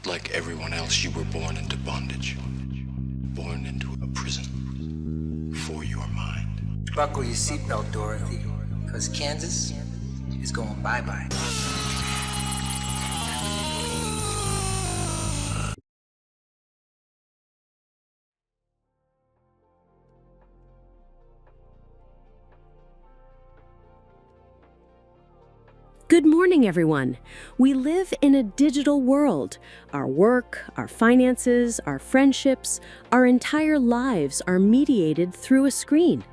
Like everyone else, you were born into bondage. Born into a prison for your mind. Buckle your seatbelt, Dorothy, because Kansas is going bye-bye. Good morning, everyone. We live in a digital world. Our work, our finances, our friendships, our entire lives are mediated through a screen.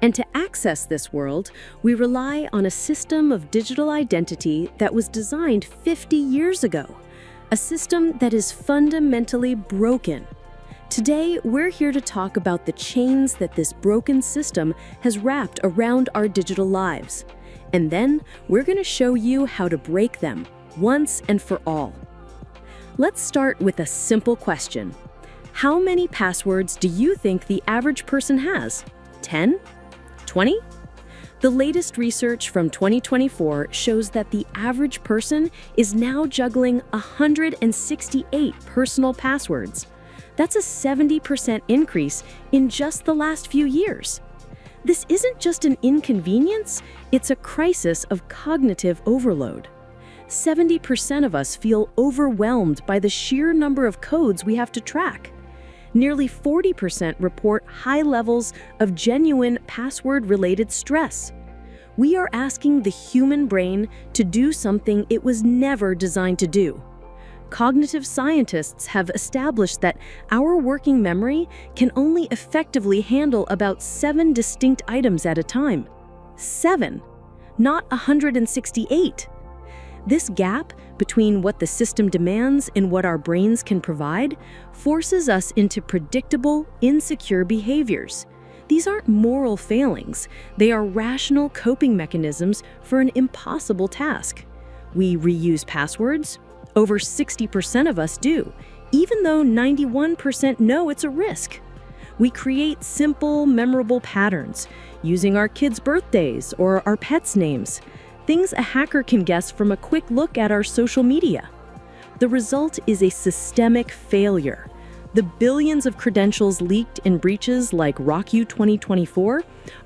And to access this world, we rely on a system of digital identity that was designed 50 years ago, a system that is fundamentally broken. Today, we're here to talk about the chains that this broken system has wrapped around our digital lives. And then we're going to show you how to break them once and for all. Let's start with a simple question. How many passwords do you think the average person has? 10? 20? The latest research from 2024 shows that the average person is now juggling 168 personal passwords. That's a 70% increase in just the last few years. This isn't just an inconvenience, it's a crisis of cognitive overload. 70% of us feel overwhelmed by the sheer number of codes we have to track. Nearly 40% report high levels of genuine password-related stress. We are asking the human brain to do something it was never designed to do. Cognitive scientists have established that our working memory can only effectively handle about 7 distinct items at a time. 7, not 168. This gap between what the system demands and what our brains can provide forces us into predictable, insecure behaviors. These aren't moral failings. They are rational coping mechanisms for an impossible task. We reuse passwords. Over 60% of us do, even though 91% know it's a risk. We create simple, memorable patterns, using our kids' birthdays or our pets' names, things a hacker can guess from a quick look at our social media. The result is a systemic failure. The billions of credentials leaked in breaches like RockU 2024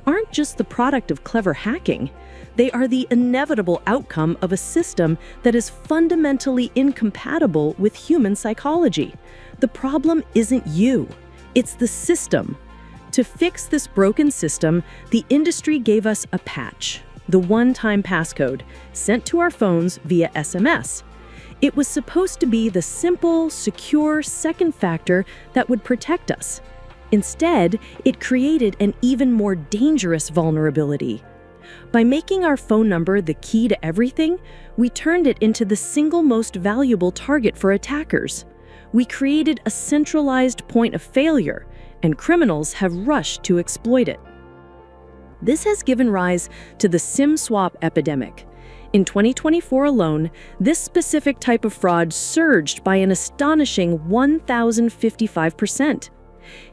aren't just the product of clever hacking. They are the inevitable outcome of a system that is fundamentally incompatible with human psychology. The problem isn't you, it's the system. To fix this broken system, the industry gave us a patch, the one-time passcode, sent to our phones via SMS. It was supposed to be the simple, secure second factor that would protect us. Instead, it created an even more dangerous vulnerability. By making our phone number the key to everything, we turned it into the single most valuable target for attackers. We created a centralized point of failure, and criminals have rushed to exploit it. This has given rise to the SIM swap epidemic. In 2024 alone, this specific type of fraud surged by an astonishing 1,055%.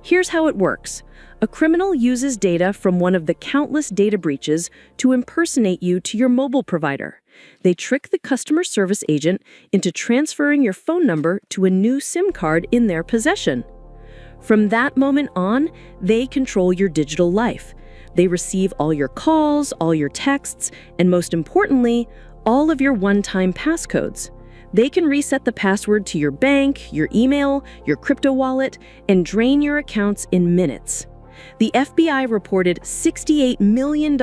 Here's how it works. A criminal uses data from one of the countless data breaches to impersonate you to your mobile provider. They trick the customer service agent into transferring your phone number to a new SIM card in their possession. From that moment on, they control your digital life. They receive all your calls, all your texts, and most importantly, all of your one-time passcodes. They can reset the password to your bank, your email, your crypto wallet, and drain your accounts in minutes. The FBI reported $68 million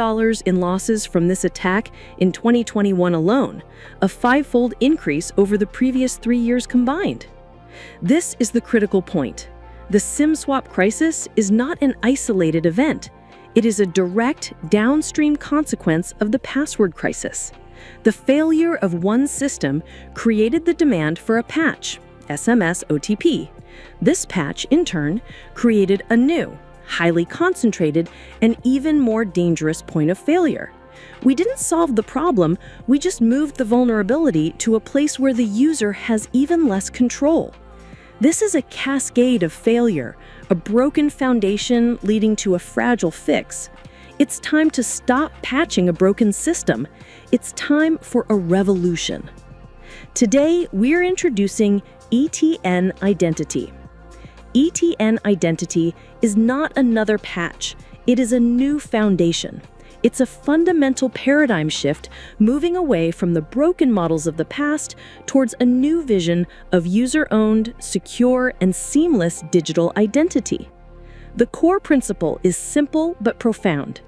in losses from this attack in 2021 alone, a 5-fold increase over the previous 3 years combined. This is the critical point. The SIM swap crisis is not an isolated event. It is a direct, downstream consequence of the password crisis. The failure of one system created the demand for a patch, SMS OTP. This patch, in turn, created a new, highly concentrated, and even more dangerous point of failure. We didn't solve the problem, we just moved the vulnerability to a place where the user has even less control. This is a cascade of failure, a broken foundation leading to a fragile fix. It's time to stop patching a broken system. It's time for a revolution. Today, we're introducing ETN Identity. ETN Identity is not another patch. It is a new foundation. It's a fundamental paradigm shift, moving away from the broken models of the past towards a new vision of user-owned, secure, and seamless digital identity. The core principle is simple but profound.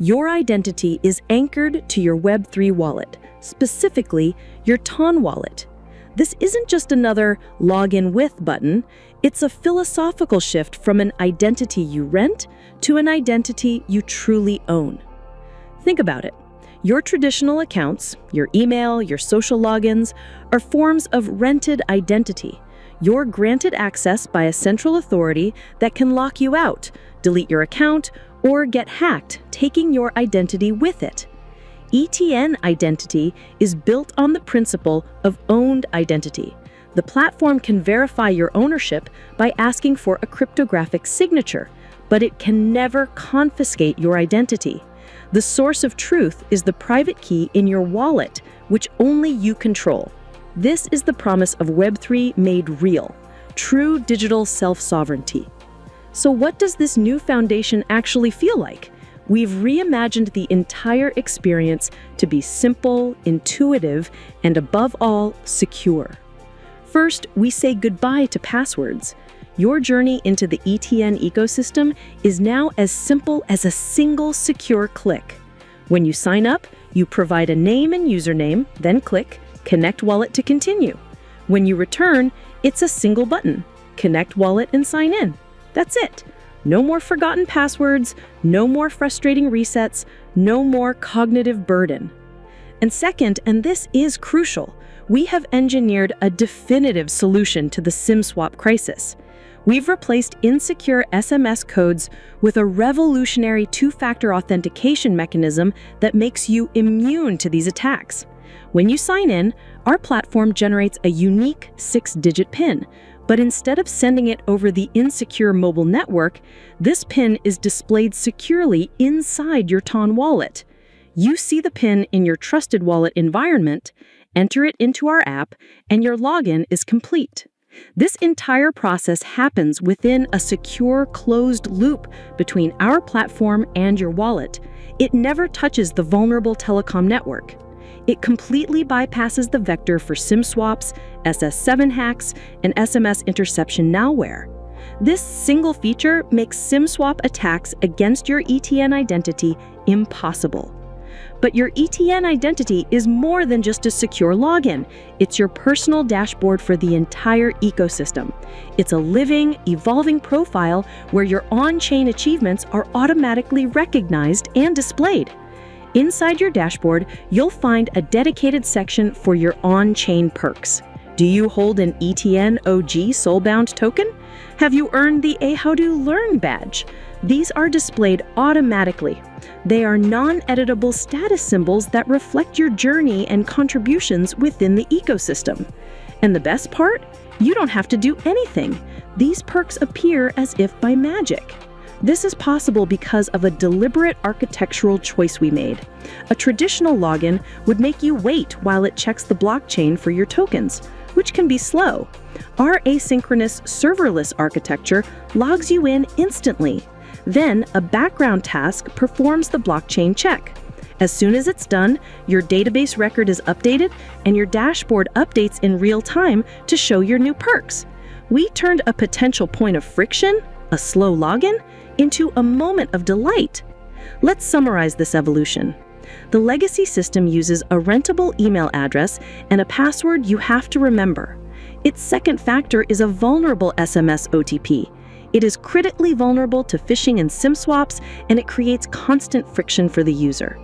Your identity is anchored to your Web3 wallet, specifically your TON wallet. This isn't just another login with button, it's a philosophical shift from an identity you rent to an identity you truly own. Think about it. Your traditional accounts, your email, your social logins, are forms of rented identity. You're granted access by a central authority that can lock you out, delete your account, or get hacked, taking your identity with it. ETN Identity is built on the principle of owned identity. The platform can verify your ownership by asking for a cryptographic signature, but it can never confiscate your identity. The source of truth is the private key in your wallet, which only you control. This is the promise of Web3 made real, true digital self-sovereignty. So what does this new foundation actually feel like? We've reimagined the entire experience to be simple, intuitive, and above all, secure. First, we say goodbye to passwords. Your journey into the ETN ecosystem is now as simple as a single secure click. When you sign up, you provide a name and username, then click Connect Wallet to continue. When you return, it's a single button, Connect Wallet and sign in. That's it. No more forgotten passwords, no more frustrating resets, no more cognitive burden. And second, and this is crucial, we have engineered a definitive solution to the SIM swap crisis. We've replaced insecure SMS codes with a revolutionary two-factor authentication mechanism that makes you immune to these attacks. When you sign in, our platform generates a unique 6-digit PIN, but instead of sending it over the insecure mobile network, this PIN is displayed securely inside your TON wallet. You see the PIN in your trusted wallet environment, enter it into our app, and your login is complete. This entire process happens within a secure, closed loop between our platform and your wallet. It never touches the vulnerable telecom network. It completely bypasses the vector for SIM swaps, SS7 hacks, and SMS interception malware. This single feature makes SIM swap attacks against your ETN identity impossible. But your ETN identity is more than just a secure login. It's your personal dashboard for the entire ecosystem. It's a living, evolving profile where your on-chain achievements are automatically recognized and displayed. Inside your dashboard, you'll find a dedicated section for your on-chain perks. Do you hold an ETN OG soulbound token? Have you earned the A How to Learn badge? These are displayed automatically. They are non-editable status symbols that reflect your journey and contributions within the ecosystem. And the best part? You don't have to do anything. These perks appear as if by magic. This is possible because of a deliberate architectural choice we made. A traditional login would make you wait while it checks the blockchain for your tokens, which can be slow. Our asynchronous serverless architecture logs you in instantly. Then, a background task performs the blockchain check. As soon as it's done, your database record is updated and your dashboard updates in real time to show your new perks. We turned a potential point of friction, a slow login, into a moment of delight. Let's summarize this evolution. The legacy system uses a rentable email address and a password you have to remember. Its second factor is a vulnerable SMS OTP. It is critically vulnerable to phishing and SIM swaps, and it creates constant friction for the user.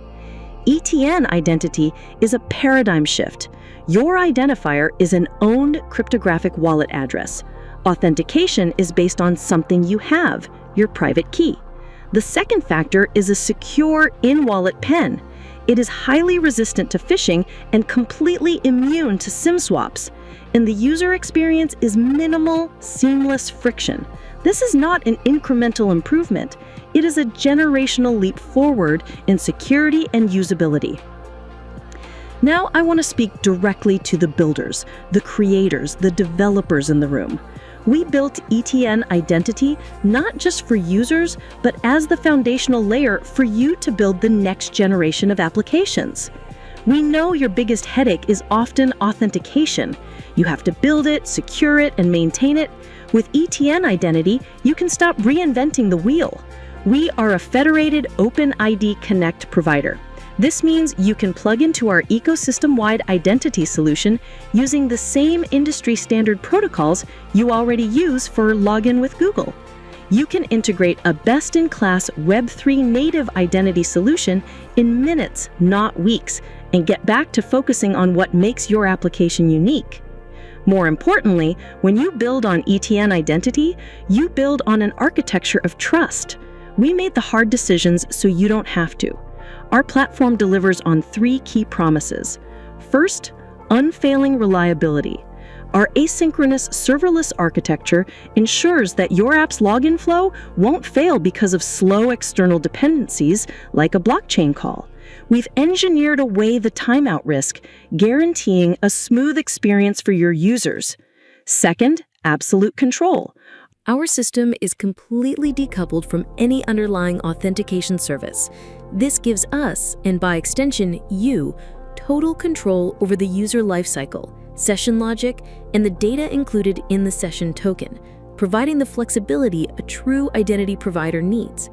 ETN identity is a paradigm shift. Your identifier is an owned cryptographic wallet address. Authentication is based on something you have, your private key. The second factor is a secure in-wallet PIN. It is highly resistant to phishing and completely immune to SIM swaps. And the user experience is minimal, seamless friction. This is not an incremental improvement. It is a generational leap forward in security and usability. Now I want to speak directly to the builders, the creators, the developers in the room. We built ETN Identity not just for users, but as the foundational layer for you to build the next generation of applications. We know your biggest headache is often authentication. You have to build it, secure it, and maintain it. With ETN Identity, you can stop reinventing the wheel. We are a federated OpenID Connect provider. This means you can plug into our ecosystem-wide identity solution using the same industry-standard protocols you already use for login with Google. You can integrate a best-in-class Web3 native identity solution in minutes, not weeks, and get back to focusing on what makes your application unique. More importantly, when you build on ETN Identity, you build on an architecture of trust. We made the hard decisions so you don't have to. Our platform delivers on 3 key promises. First, unfailing reliability. Our asynchronous serverless architecture ensures that your app's login flow won't fail because of slow external dependencies like a blockchain call. We've engineered away the timeout risk, guaranteeing a smooth experience for your users. Second, absolute control. Our system is completely decoupled from any underlying authentication service. This gives us, and by extension you, total control over the user lifecycle, session logic, and the data included in the session token, providing the flexibility a true identity provider needs.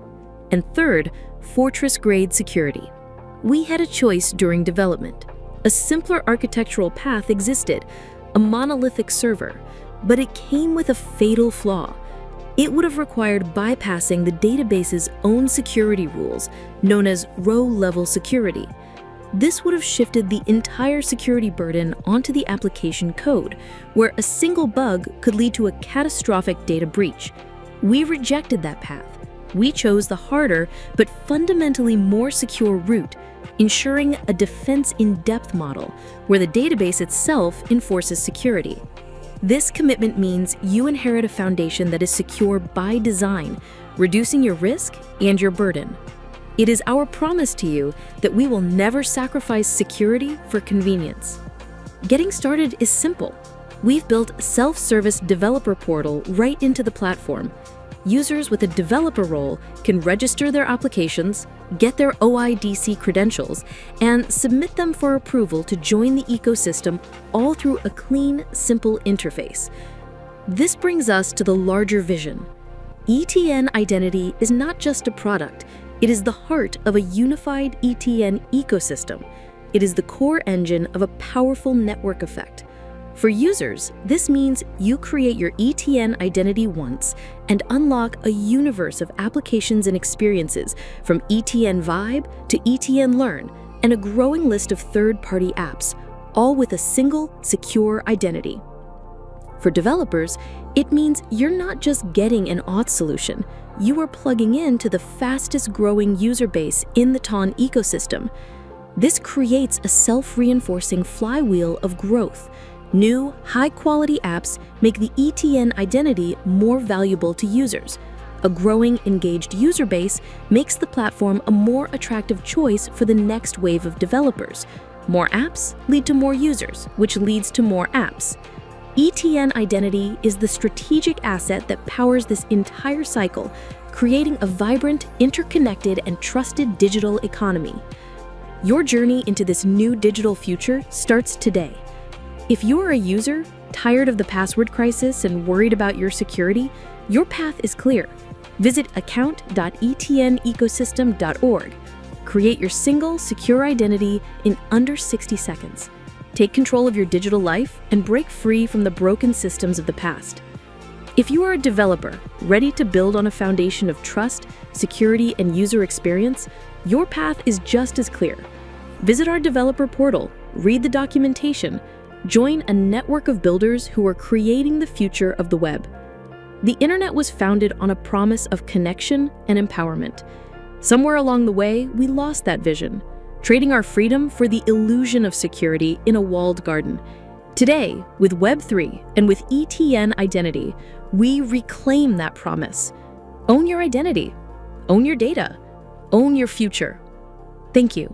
And third, fortress-grade security. We had a choice during development. A simpler architectural path existed, a monolithic server, but it came with a fatal flaw. It would have required bypassing the database's own security rules, known as row-level security. This would have shifted the entire security burden onto the application code, where a single bug could lead to a catastrophic data breach. We rejected that path. We chose the harder but fundamentally more secure route, ensuring a defense-in-depth model where the database itself enforces security. This commitment means you inherit a foundation that is secure by design, reducing your risk and your burden. It is our promise to you that we will never sacrifice security for convenience. Getting started is simple. We've built a self-service developer portal right into the platform. Users with a developer role can register their applications, get their OIDC credentials, and submit them for approval to join the ecosystem, all through a clean, simple interface. This brings us to the larger vision. ETN Identity is not just a product, it is the heart of a unified ETN ecosystem. It is the core engine of a powerful network effect. For users, this means you create your ETN identity once and unlock a universe of applications and experiences, from ETN Vibe to ETN Learn, and a growing list of third-party apps, all with a single, secure identity. For developers, it means you're not just getting an auth solution, you are plugging into the fastest-growing user base in the TON ecosystem. This creates a self-reinforcing flywheel of growth. New, high-quality apps make the ETN identity more valuable to users. A growing, engaged user base makes the platform a more attractive choice for the next wave of developers. More apps lead to more users, which leads to more apps. ETN identity is the strategic asset that powers this entire cycle, creating a vibrant, interconnected, and trusted digital economy. Your journey into this new digital future starts today. If you're a user, tired of the password crisis and worried about your security, your path is clear. Visit account.etnecosystem.org. Create your single, secure identity in under 60 seconds. Take control of your digital life and break free from the broken systems of the past. If you are a developer ready to build on a foundation of trust, security, and user experience, your path is just as clear. Visit our developer portal, read the documentation, join a network of builders who are creating the future of the web. The internet was founded on a promise of connection and empowerment. Somewhere along the way, we lost that vision, trading our freedom for the illusion of security in a walled garden. Today, with Web3 and with ETN identity, we reclaim that promise. Own your identity, own your data, own your future. Thank you.